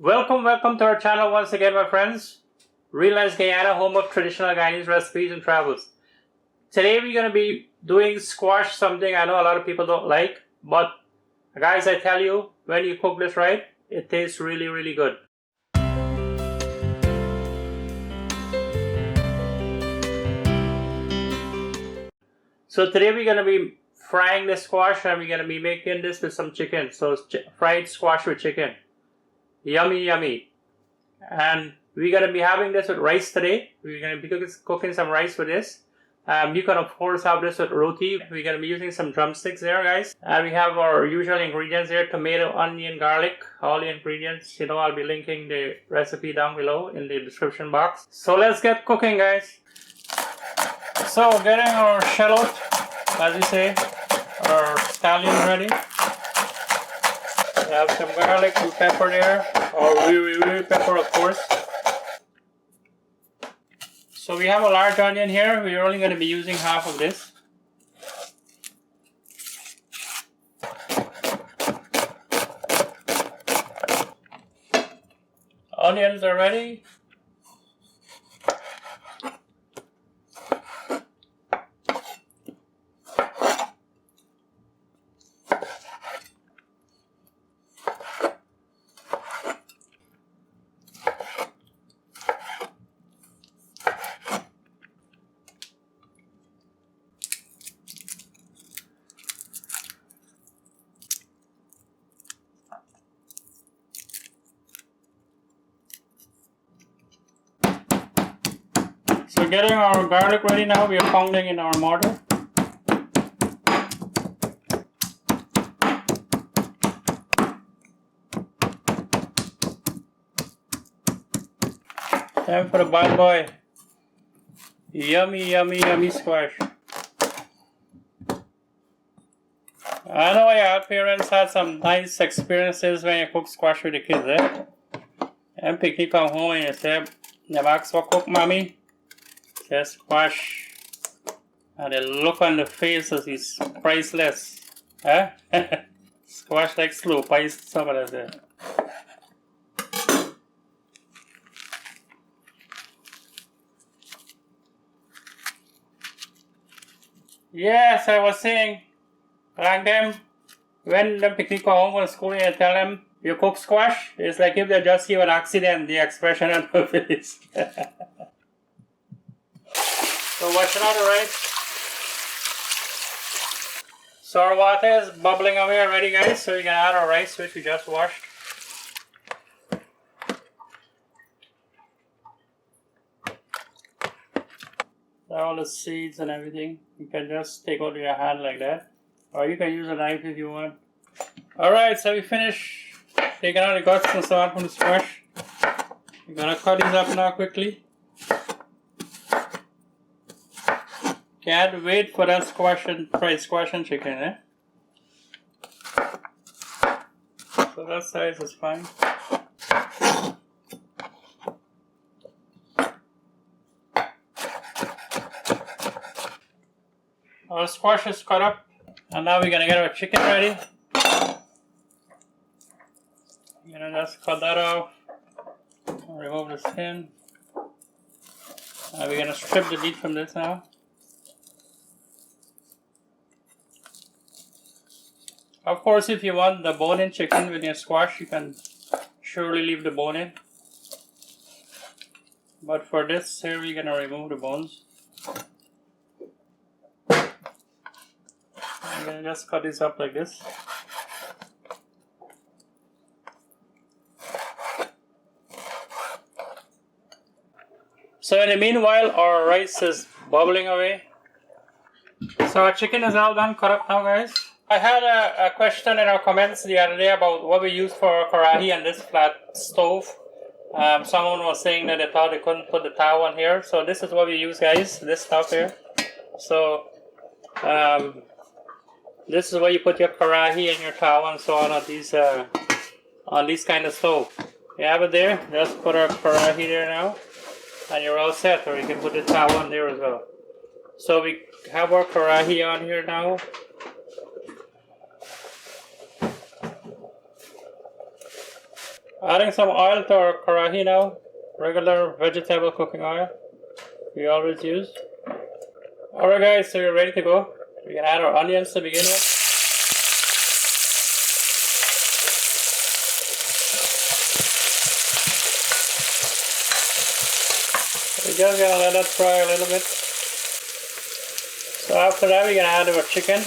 Welcome to our channel once again, my friends. Realize Guyana, home of traditional Guyanese recipes and travels. Today we're going to be doing squash, something I know a lot of people don't like, but guys, I tell you, when you cook this right, it tastes really good. So today we're going to be frying the squash and we're going to be making this with some chicken. So it's fried squash with chicken. Yummy. And we're going to be having this with rice today. We're going to be cooking some rice with this. You can of course have this with roti. We're going to be using some drumsticks there, guys. And we have our usual ingredients here: tomato, onion, garlic, all the ingredients. I'll be linking the recipe down below in the description box. So let's get cooking, guys. So getting our shallot, as we say, our scallions ready. We have some garlic and pepper there, or wee pepper, of course. So we have a large onion here. We're only going to be using half of this. Onions are ready. So getting our garlic ready now, we are pounding in our mortar. Time for the bad boy. Yummy squash. I know your parents had some nice experiences when you cook squash with the kids, eh? And picnic come home and you say, "You ask for cook, mommy?" Say squash. And the look on the faces is priceless. Eh? Squash like slow pies, some of that. Yes, I was saying, like them, when the picnic come home from school and you tell them you cook squash, it's like if they just see an accident, the expression on their face. So washing out the rice. So our water is bubbling away already, guys, so we can add our rice which we just washed. All the seeds and everything, you can just take out with your hand like that, or you can use a knife if you want. Alright, so we finished taking out the guts and so on from the squash. We're gonna cut these up now quickly. Can't wait for that fried squash and chicken, eh? So that size is fine. Our squash is cut up, and now we're gonna get our chicken ready. I'm gonna just cut that off, remove the skin. We're gonna strip the meat from this now. Of course, if you want the bone-in chicken with your squash, you can surely leave the bone in. But for this here, we're gonna remove the bones. I'm gonna just cut this up like this. So in the meanwhile, our rice is bubbling away. So our chicken is all done, cut up now, guys. I had a question in our comments the other day about what we use for our karahi and this flat stove. Someone was saying that they thought they couldn't put the towel on here. So this is what we use, guys, this stuff here. So this is where you put your karahi and your towel and so on these kind of stove. You have it there. Just put our karahi there now, and you're all set. Or you can put the towel on there as well. So we have our karahi on here now. Adding some oil to our karahi now. Regular vegetable cooking oil we always use. Alright guys, so you're ready to go. We can add our onions to begin with. We're just gonna let that fry a little bit. So after that we're gonna add our chicken.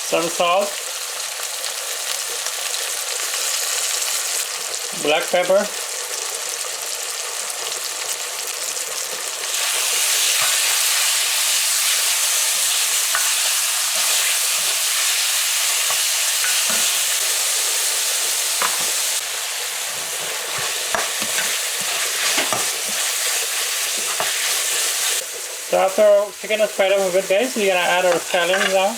Some salt. Black pepper. So after our chicken is fried up a bit guys, we're gonna add our scallions now.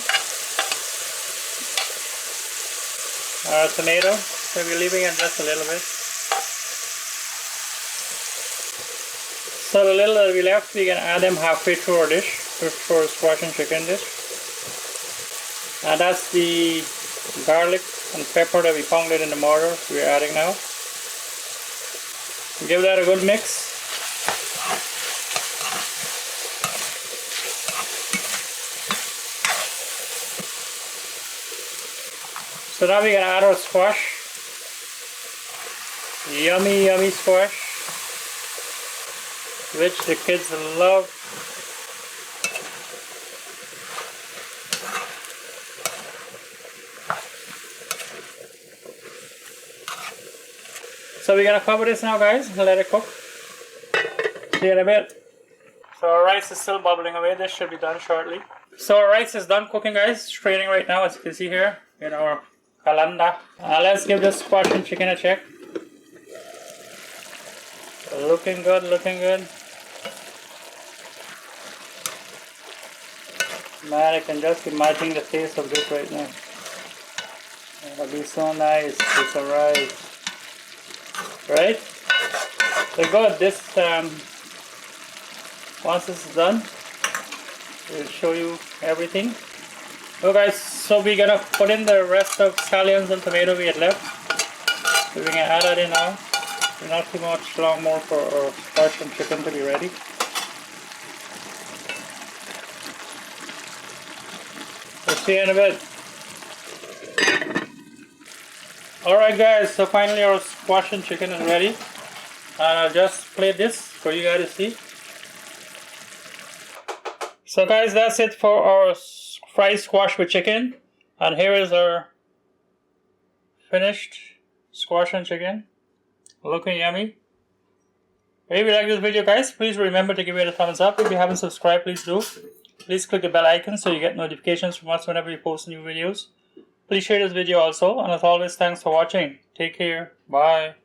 Our tomato, so we're leaving it just a little bit. So the little that we left, we're gonna add them halfway through our dish, for our squash and chicken dish. And that's the garlic and pepper that we pounded in the mortar we're adding now. Give that a good mix. So now we're gonna add our squash. Yummy, yummy squash, which the kids love. So we're gonna cover this now guys and let it cook. See you in a bit. So our rice is still bubbling away. This should be done shortly. So our rice is done cooking guys, straining right now as you can see here in our calanda. Let's give this squash and chicken a check. Looking good, looking good. Man, I can just imagine the taste of this right now. It'll be so nice with some rice. Right? So good, this once this is done, we'll show you everything. So guys, so we're gonna put in the rest of scallions and tomato we had left. So we're gonna add that in now. Not too much long more for our squash and chicken to be ready. We'll see you in a bit. Alright guys, so finally our squash and chicken is ready. And I'll just plate this for you guys to see. So guys, that's it for our fried squash with chicken. And here is our finished squash and chicken. Looking yummy. If you like this video guys, please remember to give it a thumbs up. If you haven't subscribed, please do. Please click the bell icon so you get notifications from us whenever we post new videos. Please share this video also. And as always, thanks for watching. Take care. Bye.